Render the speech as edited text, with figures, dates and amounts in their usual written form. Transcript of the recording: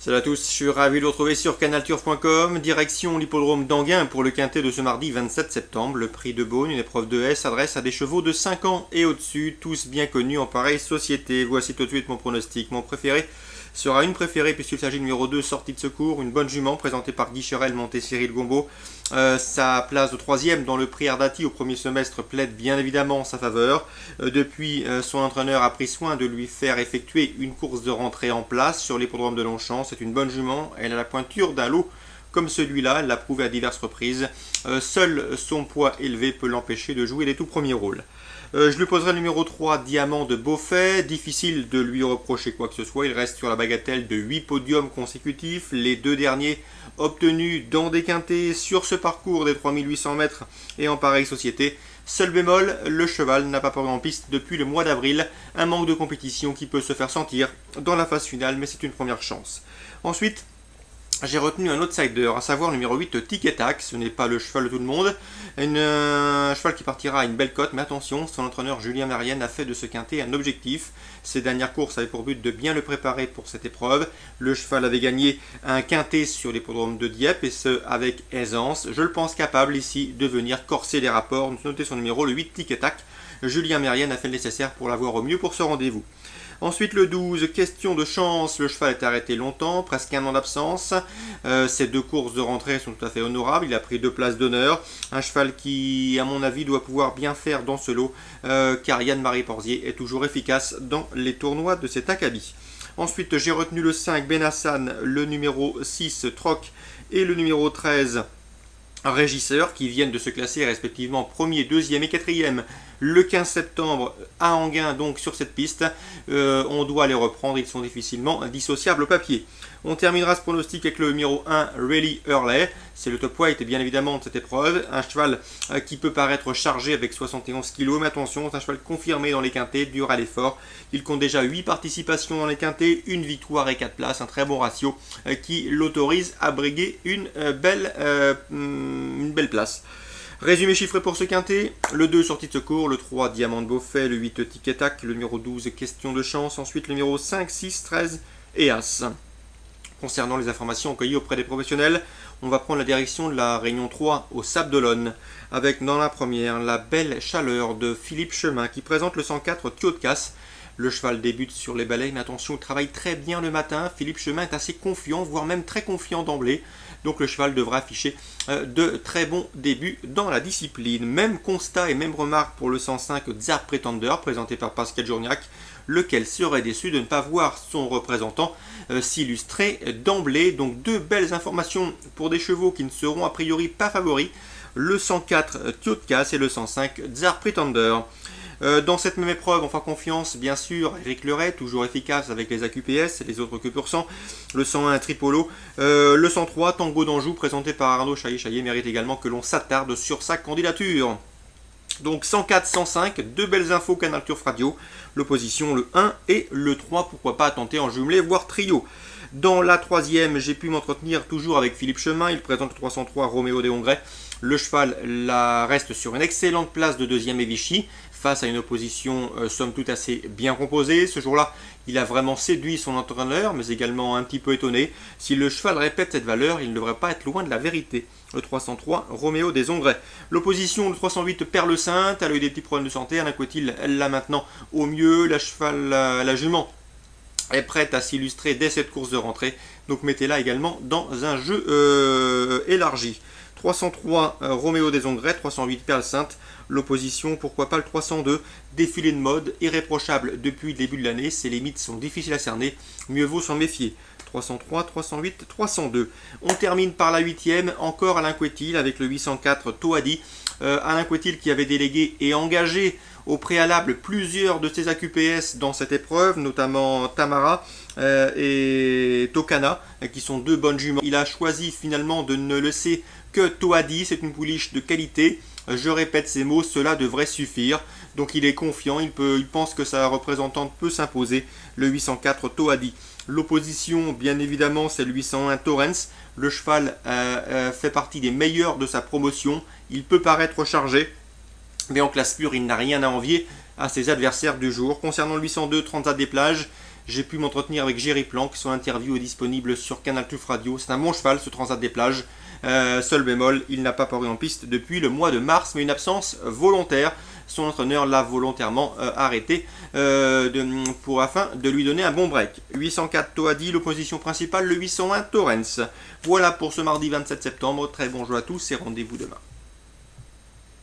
Salut à tous, je suis ravi de vous retrouver sur canalturf.com, direction l'hippodrome d'Anguin pour le quintet de ce mardi 27 septembre. Le prix de Beaune, une épreuve de S, s'adresse à des chevaux de 5 ans et au-dessus, tous bien connus en pareille société. Voici tout de suite mon pronostic. Mon préféré sera une préférée puisqu'il s'agit du numéro 2, sortie de secours, une bonne jument présentée par Guy Cherel, montée Cyril Gombeau. Sa place de troisième dans le prix Ardati au premier semestre plaide bien évidemment en sa faveur. Depuis, son entraîneur a pris soin de lui faire effectuer une course de rentrée en place sur l'hippodrome de Longchamp. C'est une bonne jument, elle a la pointure d'un lot comme celui-là, elle l'a prouvé à diverses reprises. Seul son poids élevé peut l'empêcher de jouer les tout premiers rôles. Je lui poserai le numéro 3, Diamant de Beaufait. Difficile de lui reprocher quoi que ce soit. Il reste sur la bagatelle de 8 podiums consécutifs. Les deux derniers obtenus dans des quintets sur ce parcours des 3800 mètres et en pareille société. Seul bémol, le cheval n'a pas paru en piste depuis le mois d'avril. Un manque de compétition qui peut se faire sentir dans la phase finale, mais c'est une première chance. Ensuite, j'ai retenu un outsider, à savoir le numéro 8, Tic et Tac. Ce n'est pas le cheval de tout le monde. Un cheval qui partira à une belle cote, mais attention, son entraîneur Julien Marienne a fait de ce quintet un objectif. Ses dernières courses avaient pour but de bien le préparer pour cette épreuve. Le cheval avait gagné un quintet sur l'hippodrome de Dieppe, et ce avec aisance. Je le pense capable ici de venir corser les rapports. Notez son numéro, le 8, Tic et Tac. Julien Marienne a fait le nécessaire pour l'avoir au mieux pour ce rendez-vous. Ensuite le 12, question de chance, le cheval est arrêté longtemps, presque un an d'absence. Ces deux courses de rentrée sont tout à fait honorables, il a pris 2 places d'honneur. Un cheval qui, à mon avis, doit pouvoir bien faire dans ce lot, car Yann-Marie Porzier est toujours efficace dans les tournois de cet acabit. Ensuite j'ai retenu le 5, Benassan, le numéro 6, Troc et le numéro 13, Régisseur, qui viennent de se classer respectivement 1er, 2e et 4e le 15 septembre à Anguin, donc sur cette piste. On doit les reprendre, ils sont difficilement dissociables au papier. On terminera ce pronostic avec le numéro 1, Really Hurley. C'est le top weight bien évidemment de cette épreuve. Un cheval qui peut paraître chargé avec 71 kg, mais attention, c'est un cheval confirmé dans les quintets, dur à l'effort. Il compte déjà 8 participations dans les quintets, une victoire et 4 places, un très bon ratio qui l'autorise à briguer une belle place. Résumé chiffré pour ce quintet, le 2 sortie de secours, le 3 Diamant de Beaufait, le 8 Tic et Tac, le numéro 12 question de chance, ensuite le numéro 5, 6, 13 et As. Concernant les informations cueillies auprès des professionnels, on va prendre la direction de la Réunion 3 au Sable d'Olonne, avec dans la première la belle chaleur de Philippe Chemin qui présente le 104 Thio de Casse. Le cheval débute sur les balais, mais attention, il travaille très bien le matin. Philippe Chemin est assez confiant, voire même très confiant d'emblée. Donc le cheval devra afficher de très bons débuts dans la discipline. Même constat et même remarque pour le 105 Tsar Pretender, présenté par Pascal Journiac, lequel serait déçu de ne pas voir son représentant s'illustrer d'emblée. Donc deux belles informations pour des chevaux qui ne seront a priori pas favoris. Le 104 Thio de Casse et le 105 Tsar Pretender. Dans cette même épreuve, on fera confiance, bien sûr, Eric Leray, toujours efficace avec les AQPS et les autres que pur sang. Le 101 Tripolo. Le 103 Tango d'Anjou, présenté par Arnaud Chaillet, mérite également que l'on s'attarde sur sa candidature. Donc 104, 105, deux belles infos Canal Turf Radio. L'opposition, le 1 et le 3, pourquoi pas tenter en jumelé, voire trio. Dans la troisième, j'ai pu m'entretenir toujours avec Philippe Chemin. Il présente le 303 Roméo des Hongrais. Le cheval reste sur une excellente place de 2e et Vichy, face à une opposition somme toute assez bien composée. Ce jour-là, il a vraiment séduit son entraîneur, mais également un petit peu étonné. Si le cheval répète cette valeur, il ne devrait pas être loin de la vérité. Le 303, Roméo des Hongrais. L'opposition, le 308, Perle Sainte, elle a eu des petits problèmes de santé. Alain Coutil, elle l'a maintenant au mieux. La jument est prête à s'illustrer dès cette course de rentrée. Donc mettez-la également dans un jeu élargi. 303 Roméo des Hongrais, 308 Perle Sainte. L'opposition, pourquoi pas le 302, défilé de mode, irréprochable depuis le début de l'année. Ses limites sont difficiles à cerner, mieux vaut s'en méfier. 303, 308, 302. On termine par la 8e, encore Alain Coutil avec le 804 Toadi. Alain Coutil qui avait délégué et engagé au préalable plusieurs de ses AQPS dans cette épreuve, notamment Tamara et Tokana, qui sont deux bonnes juments. Il a choisi finalement de ne laisser que Toadi, c'est une pouliche de qualité. Je répète ces mots, cela devrait suffire. Donc il est confiant, il pense que sa représentante peut s'imposer, le 804 Toadi. L'opposition, bien évidemment, c'est le 801 Torrens. Le cheval fait partie des meilleurs de sa promotion. Il peut paraître chargé, mais en classe pure, il n'a rien à envier à ses adversaires du jour. Concernant le 802 Transat des Plages, J'ai pu m'entretenir avec Jerry Planck, son interview est disponible sur Canal Tuf Radio. C'est un bon cheval, ce Transat des plages. Seul bémol, il n'a pas paru en piste depuis le mois de mars, mais une absence volontaire. Son entraîneur l'a volontairement arrêté afin de lui donner un bon break. 804 Toadi, l'opposition principale, le 801 Torrens. Voilà pour ce mardi 27 septembre. Très bon jeu à tous et rendez-vous demain.